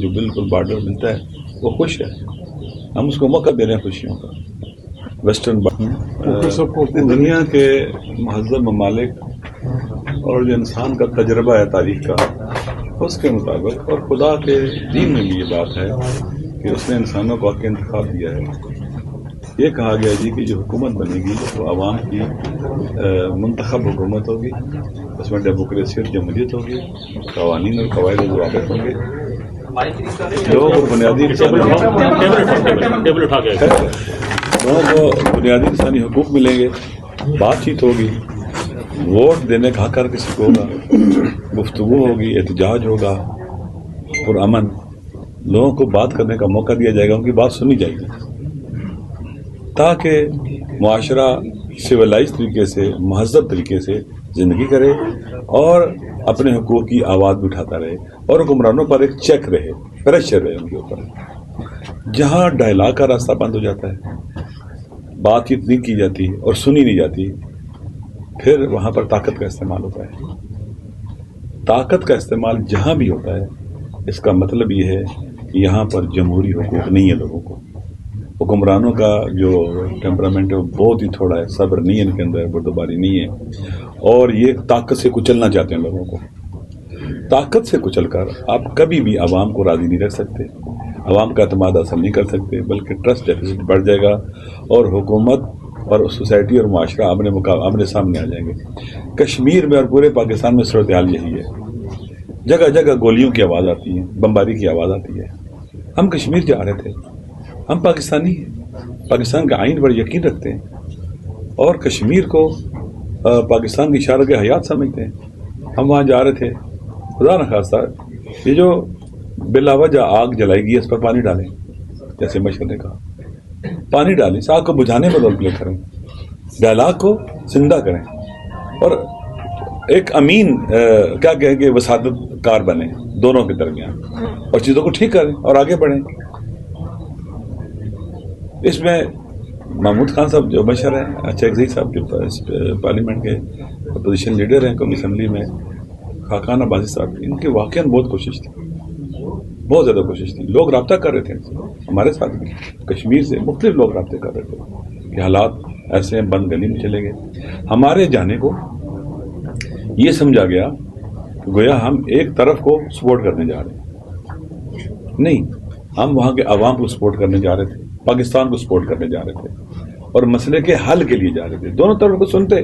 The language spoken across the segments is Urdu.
جو بالکل بارڈر ملتا ہے وہ خوش ہے، ہم اس کو موقع دے رہے ہیں خوشیوں کا. ویسٹرن دنیا کے مہذب ممالک اور جو انسان کا تجربہ ہے تاریخ کا اس کے مطابق، اور خدا کے دین میں بھی یہ بات ہے کہ اس نے انسانوں کو حق انتخاب دیا ہے. یہ کہا گیا جی کہ جو حکومت بنے گی وہ عوام کی منتخب حکومت ہوگی، اس میں ڈیموکریسی اور جمہوریت ہوگی، قوانین اور قواعد و ضوابط ہوں گے، لوگوں کو بنیادی انسانی حقوق ملیں گے، بات چیت ہوگی، ووٹ دینے کا حق ہر کسی کو ہوگا، گفتگو ہوگی، احتجاج ہوگا، پرامن، لوگوں کو بات کرنے کا موقع دیا جائے گا، ان کی بات سنی جائے گی، تاکہ معاشرہ سویلائز طریقے سے، مہذب طریقے سے زندگی کرے اور اپنے حقوق کی آواز بھی اٹھاتا رہے، اور حکمرانوں پر ایک چیک رہے، پریشر رہے ان کے اوپر. جہاں ڈائلاگ کا راستہ بند ہو جاتا ہے، بات چیت نہیں کی جاتی اور سنی نہیں جاتی، پھر وہاں پر طاقت کا استعمال ہوتا ہے. طاقت کا استعمال جہاں بھی ہوتا ہے اس کا مطلب یہ ہے کہ یہاں پر جمہوری حقوق نہیں ہے لوگوں کو. حکمرانوں کا جو ٹیمپرامنٹ ہے وہ بہت ہی تھوڑا ہے، صبر نہیں ہے ان کے اندر، بردباری نہیں ہے، اور یہ طاقت سے کچلنا چاہتے ہیں لوگوں کو. طاقت سے کچل کر آپ کبھی بھی عوام کو راضی نہیں رکھ سکتے، عوام کا اعتماد حاصل نہیں کر سکتے، بلکہ ٹرسٹ ڈیفیسٹ بڑھ جائے گا اور حکومت اور سوسائٹی اور معاشرہ آمنے سامنے آ جائیں گے. کشمیر میں اور پورے پاکستان میں صورتحال یہی ہے. جگہ جگہ گولیوں کی آواز آتی ہے، بمباری کی آواز آتی ہے. ہم کشمیر جا رہے تھے، ہم پاکستانی ہیں، پاکستان کا آئین پر یقین رکھتے ہیں اور کشمیر کو پاکستان کی شارق حیات سمجھتے ہیں. ہم وہاں جا رہے تھے، خدا نخواستہ یہ جو بلا وجہ آگ جلائے گی اس پر پانی ڈالیں، جیسے مشر نے کہا، پانی ڈالیں، اس آگ کو بجھانے میں رول پلے کریں، ڈائلاگ کو زندہ کریں، اور ایک امین کیا کہیں کہ وساطت کار بنے دونوں کے درمیان، اور چیزوں کو ٹھیک کریں اور آگے بڑھیں. اس میں محمود خان صاحب جو مشر ہیں، اچھا صاحب جو پارلیمنٹ کے اپوزیشن لیڈر ہیں قومی اسمبلی میں، خاقان عباسی صاحب، ان کی واقعاً بہت کوشش تھی، بہت زیادہ کوشش تھی. لوگ رابطہ کر رہے تھے ہمارے ساتھ بھی، کشمیر سے مختلف لوگ رابطے کر رہے تھے کہ حالات ایسے ہیں، بند گلی میں چلے گئے. ہمارے جانے کو یہ سمجھا گیا کہ گویا ہم ایک طرف کو سپورٹ کرنے جا رہے ہیں. نہیں، ہم وہاں کے عوام کو سپورٹ کرنے جا رہے تھے، پاکستان کو سپورٹ کرنے جا رہے تھے اور مسئلے کے حل کے لیے جا رہے تھے. دونوں طرف کو سنتے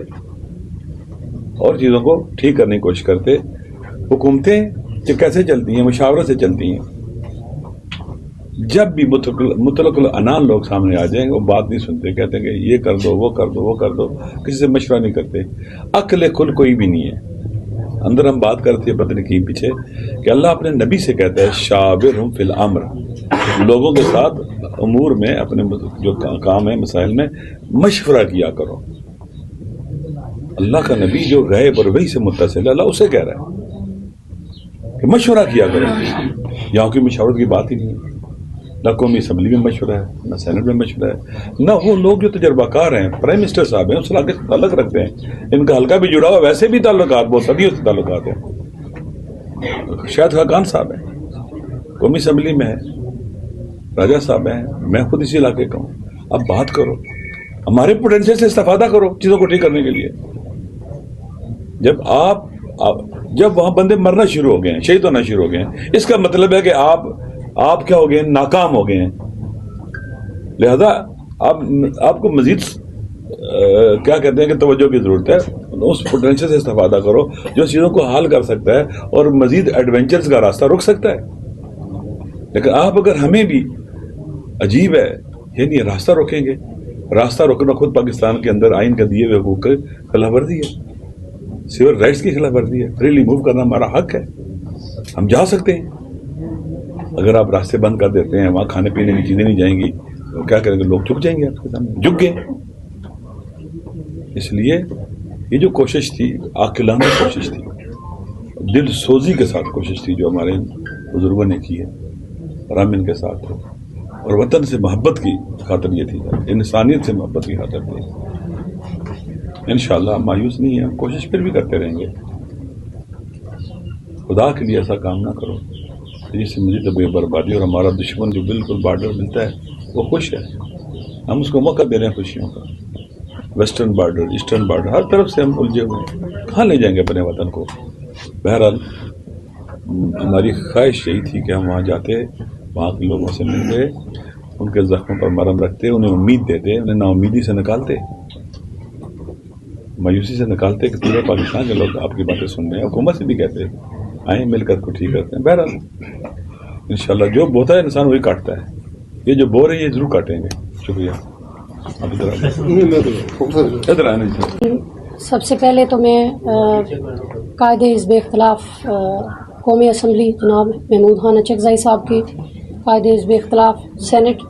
اور چیزوں کو ٹھیک کرنے کی کوشش کرتے. حکومتیں کیسے چلتی ہیں؟ مشاورت سے چلتی ہیں. جب بھی مطلق العنان لوگ سامنے آ جائیں گے وہ بات نہیں سنتے، کہتے ہیں کہ یہ کر دو، وہ کر دو، وہ کر دو، کسی سے مشورہ نہیں کرتے. عقل کل کوئی بھی نہیں ہے. اندر ہم بات کرتے ہیں پتہ نہیں کی پیچھے کہ اللہ اپنے نبی سے کہتا ہے شاورہم فی الامر، لوگوں کے ساتھ امور میں، اپنے جو کام ہے مسائل میں مشورہ کیا کرو. اللہ کا نبی جو غیب اور وحی سے متصل ہے، اللہ اسے کہہ رہا ہے کہ مشورہ کیا کرو. یہاں کی مشاورت کی بات ہی نہیں ہے، نہ قومی اسمبلی میں مشورہ ہے، نہ سینٹ میں مشورہ ہے، نہ وہ لوگ جو تجربہ کار ہیں، پرائم منسٹر صاحب ہیں، اس سے تعلق رکھتے ہیں، ان کا حلقہ بھی جڑا ہوا، ویسے بھی تعلقات بہت صدیوں سے تعلقات ہیں. شاہد خاقان صاحب ہیں، قومی اسمبلی میں ہیں، راجہ صاحب ہیں، میں خود اسی علاقے کا ہوں. اب بات کرو، ہمارے پوٹینشیل سے استفادہ کرو چیزوں کو ٹھیک کرنے کے لیے. جب وہاں بندے مرنا شروع ہو گئے ہیں، شہید ہونا شروع ہو گئے ہیں، اس کا مطلب ہے کہ آپ کیا ہو گئے ہیں؟ ناکام ہو گئے ہیں. لہذا آپ کو مزید کیا کہتے ہیں کہ توجہ کی ضرورت ہے. اس پوٹینشیل سے استفادہ کرو جو چیزوں کو حل کر سکتا ہے اور مزید ایڈونچرز کا راستہ روک سکتا ہے. لیکن آپ اگر ہمیں بھی عجیب ہے یعنی راستہ روکیں گے، راستہ روکنا خود پاکستان کے اندر آئین کا دیے ہوئے حقوق کی خلاف ورزی ہے، سول رائٹس کی خلاف ورزی ہے. فریلی موو کرنا ہمارا حق ہے، ہم جا سکتے ہیں. اگر آپ راستے بند کر دیتے ہیں، وہاں کھانے پینے کی چیزیں نہیں جائیں گی تو کیا کریں گے؟ لوگ جھک جائیں گے آپ کے سامنے، جھک گئے. اس لیے یہ جو کوشش تھی عاقلانہ کوشش تھی، دل سوزی کے ساتھ کوشش تھی جو ہمارے بزرگوں نے کی ہے، اور ہم ان کے ساتھ تھے، اور وطن سے محبت کی خاطر یہ تھی، انسانیت سے محبت کی خاطر تھی. انشاءاللہ ہم مایوس نہیں ہیں، ہم کوشش پھر بھی کرتے رہیں گے. خدا کے لیے ایسا کام نہ کرو اس سے مزید بے بربادی، اور ہمارا دشمن جو بالکل بارڈر ملتا ہے وہ خوش ہے، ہم اس کو موقع دے رہے ہیں خوشیوں کا. ویسٹرن بارڈر، ایسٹرن بارڈر، ہر طرف سے ہم الجھے ہوئے ہیں، کہاں لے جائیں گے اپنے وطن کو؟ بہرحال ہماری خواہش یہی تھی کہ ہم وہاں جاتے، وہاں کے لوگوں سے ملتے، ان کے زخموں پر مرہم رکھتے، انہیں امید دیتے، انہیں نا امیدی سے نکالتے، مایوسی سے نکالتے کہ پورے پاکستان کے لوگ آپ کی باتیں سن رہے ہیں. حکومت سے بھی کہتے آئیں مل کر کو ٹھیک کرتے ہیں. بہرحال انشاءاللہ جو بوتا ہے انسان وہی کاٹتا ہے، یہ جو بو رہے ہیں یہ ضرور کاٹیں گے. شکریہ. ادھر آنے. سب سے پہلے تو میں قائد حزب اختلاف قومی اسمبلی جناب محمود خان اچکزئی صاحب کی، قائد حزب اختلاف سینٹ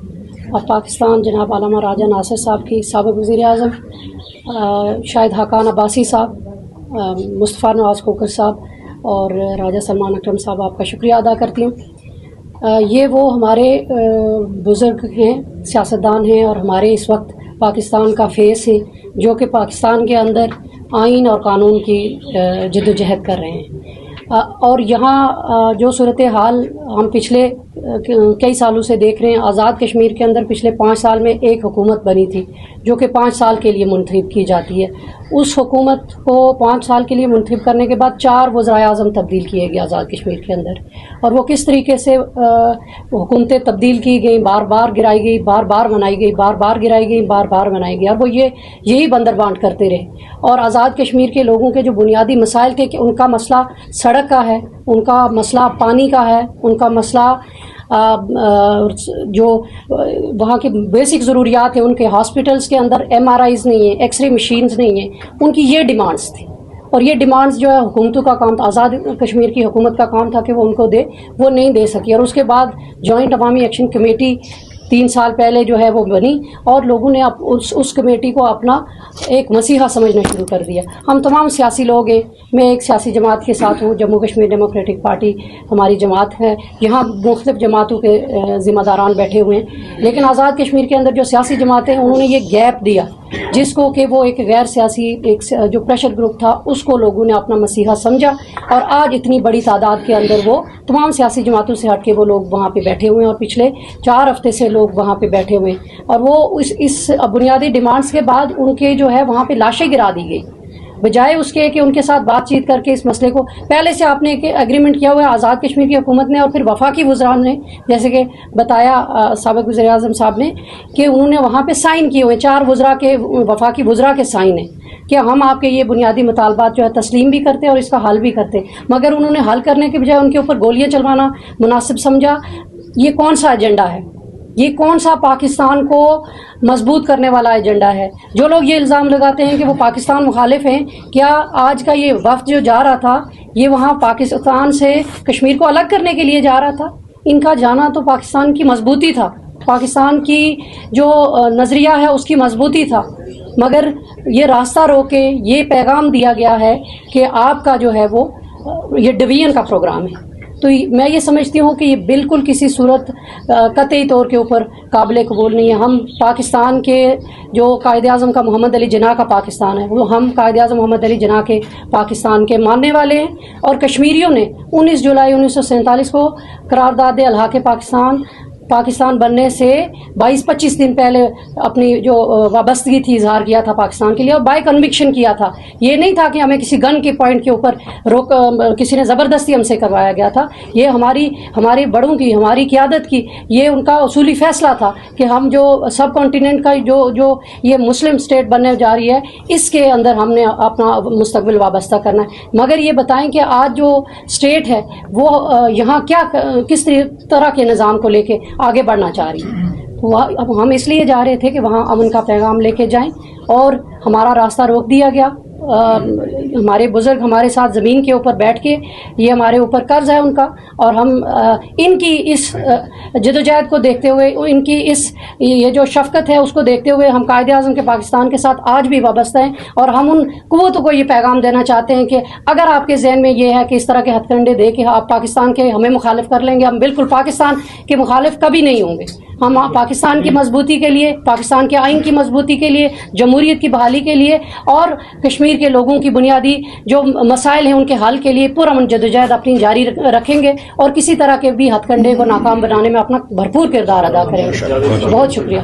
آف پاکستان جناب علامہ راجہ ناصر صاحب کی، سابق وزیر اعظم شاہد حقان عباسی صاحب، مصطفیٰ نواز کھوکھر صاحب اور راجہ سلمان اکرم صاحب، آپ کا شکریہ ادا کرتی ہوں. یہ وہ ہمارے بزرگ ہیں، سیاستدان ہیں، اور ہمارے اس وقت پاکستان کا فیس ہے، جو کہ پاکستان کے اندر آئین اور قانون کی جد و جہد کر رہے ہیں. اور یہاں جو صورتحال ہم پچھلے کئی سالوں سے دیکھ رہے ہیں، آزاد کشمیر کے اندر پچھلے 5 سال میں ایک حکومت بنی تھی جو کہ 5 سال کے لیے منتخب کی جاتی ہے. اس حکومت کو 5 سال کے لیے منتخب کرنے کے بعد 4 وزرائے اعظم تبدیل کیے گئے آزاد کشمیر کے اندر، اور وہ کس طریقے سے حکومتیں تبدیل کی گئیں، بار بار گرائی گئی، بار بار بنائی گئی، بار بار گرائی گئی، بار بار بنائی گئی، اور وہ یہی بندر بانٹ کرتے رہے. اور آزاد کشمیر کے لوگوں کے جو بنیادی مسائل تھے کہ ان کا مسئلہ سڑک کا ہے، ان کا مسئلہ پانی کا ہے، ان کا مسئلہ جو وہاں کی بیسک ضروریات ہیں، ان کے ہاسپٹلز کے اندر MRIs نہیں ہیں، ایکس رے مشینز نہیں ہیں، ان کی یہ ڈیمانڈز تھیں. اور یہ ڈیمانڈز جو ہے حکومتوں کا کام تھا، آزاد کشمیر کی حکومت کا کام تھا کہ وہ ان کو دے، وہ نہیں دے سکی. اور اس کے بعد جوائنٹ عوامی ایکشن کمیٹی 3 سال پہلے جو ہے وہ بنی، اور لوگوں نے اس کمیٹی کو اپنا ایک مسیحا سمجھنا شروع کر دیا. ہم تمام سیاسی لوگ ہیں، میں ایک سیاسی جماعت کے ساتھ ہوں، جموں کشمیر ڈیموکریٹک پارٹی ہماری جماعت ہے. یہاں مختلف جماعتوں کے ذمہ داران بیٹھے ہوئے ہیں، لیکن آزاد کشمیر کے اندر جو سیاسی جماعتیں انہوں نے یہ گیپ دیا جس کو کہ وہ ایک غیر سیاسی ایک جو پریشر گروپ تھا اس کو لوگوں نے اپنا مسیحا سمجھا، اور آج اتنی بڑی تعداد کے اندر وہ تمام سیاسی جماعتوں سے ہٹ کے وہ لوگ وہاں پہ بیٹھے ہوئے ہیں، اور پچھلے 4 ہفتے سے لوگ وہاں پہ بیٹھے ہوئے ہیں. اور وہ اس بنیادی ڈیمانڈز کے بعد ان کے جو ہے وہاں پہ لاشیں گرا دی گئی، بجائے اس کے کہ ان کے ساتھ بات چیت کر کے اس مسئلے کو پہلے سے آپ نے ایک ایگریمنٹ کیا ہوا ہے آزاد کشمیر کی حکومت نے اور پھر وفاقی وزراء نے، جیسے کہ بتایا سابق وزیر اعظم صاحب نے کہ انہوں نے وہاں پہ سائن کیے ہوئے 4 وزراء کے، وفاقی وزراء کے سائن ہیں کہ ہم آپ کے یہ بنیادی مطالبات جو ہے تسلیم بھی کرتے اور اس کا حل بھی کرتے. مگر انہوں نے حل کرنے کے بجائے ان کے اوپر گولیاں چلوانا مناسب سمجھا. یہ کون سا ایجنڈا ہے؟ یہ کون سا پاکستان کو مضبوط کرنے والا ایجنڈا ہے؟ جو لوگ یہ الزام لگاتے ہیں کہ وہ پاکستان مخالف ہیں، کیا آج کا یہ وفد جو جا رہا تھا یہ وہاں پاکستان سے کشمیر کو الگ کرنے کے لیے جا رہا تھا؟ ان کا جانا تو پاکستان کی مضبوطی تھا، پاکستان کی جو نظریہ ہے اس کی مضبوطی تھا. مگر یہ راستہ روک کے یہ پیغام دیا گیا ہے کہ آپ کا جو ہے وہ یہ ڈویژن کا پروگرام ہے. تو میں یہ سمجھتی ہوں کہ یہ بالکل کسی صورت قطعی طور کے اوپر قابل قبول نہیں ہے. ہم پاکستان کے جو قائد اعظم کا محمد علی جناح کا پاکستان ہے، وہ ہم قائد اعظم محمد علی جناح کے پاکستان کے ماننے والے ہیں. اور کشمیریوں نے 19 جولائی 1947 کو قرارداد الحاق پاکستان بننے سے 22-25 دن پہلے اپنی جو وابستگی تھی اظہار کیا تھا پاکستان کے لیے، اور بائی کنوکشن کیا تھا. یہ نہیں تھا کہ ہمیں کسی گن کے پوائنٹ کے اوپر کسی نے زبردستی ہم سے کروایا گیا تھا. یہ ہمارے بڑوں کی، ہماری قیادت کی، یہ ان کا اصولی فیصلہ تھا کہ ہم جو سب کانٹیننٹ کا جو یہ مسلم اسٹیٹ بننے جا رہی ہے اس کے اندر ہم نے اپنا مستقبل وابستہ کرنا ہے. مگر یہ بتائیں کہ آج جو اسٹیٹ ہے وہ یہاں کس طرح کے نظام کو لے کے آگے بڑھنا چاہ رہی ہے. اب ہم اس لیے جا رہے تھے کہ وہاں امن کا پیغام لے کے جائیں، اور ہمارا راستہ روک دیا گیا. ہمارے بزرگ ہمارے ساتھ زمین کے اوپر بیٹھ کے، یہ ہمارے اوپر قرض ہے ان کا، اور ہم ان کی اس جدوجہد کو دیکھتے ہوئے، ان کی یہ جو شفقت ہے اس کو دیکھتے ہوئے ہم قائد اعظم کے پاکستان کے ساتھ آج بھی وابستہ ہیں. اور ہم ان قوتوں کو یہ پیغام دینا چاہتے ہیں کہ اگر آپ کے ذہن میں یہ ہے کہ اس طرح کے ہتھ کنڈے دے کے آپ پاکستان کے ہمیں مخالف کر لیں گے، ہم بالکل پاکستان کے مخالف کبھی نہیں ہوں گے. ہم پاکستان کی مضبوطی کے لیے، پاکستان کے آئین کی مضبوطی کے لیے، جمہوریت کی بحالی کے لیے اور کشمیر کے لوگوں کی بنیادی جو مسائل ہیں ان کے حل کے لیے پرامن جدوجہد اپنی جاری رکھیں گے اور کسی طرح کے بھی ہتھ کنڈے کو ناکام بنانے میں اپنا بھرپور کردار ادا کریں گے. بہت شکریہ.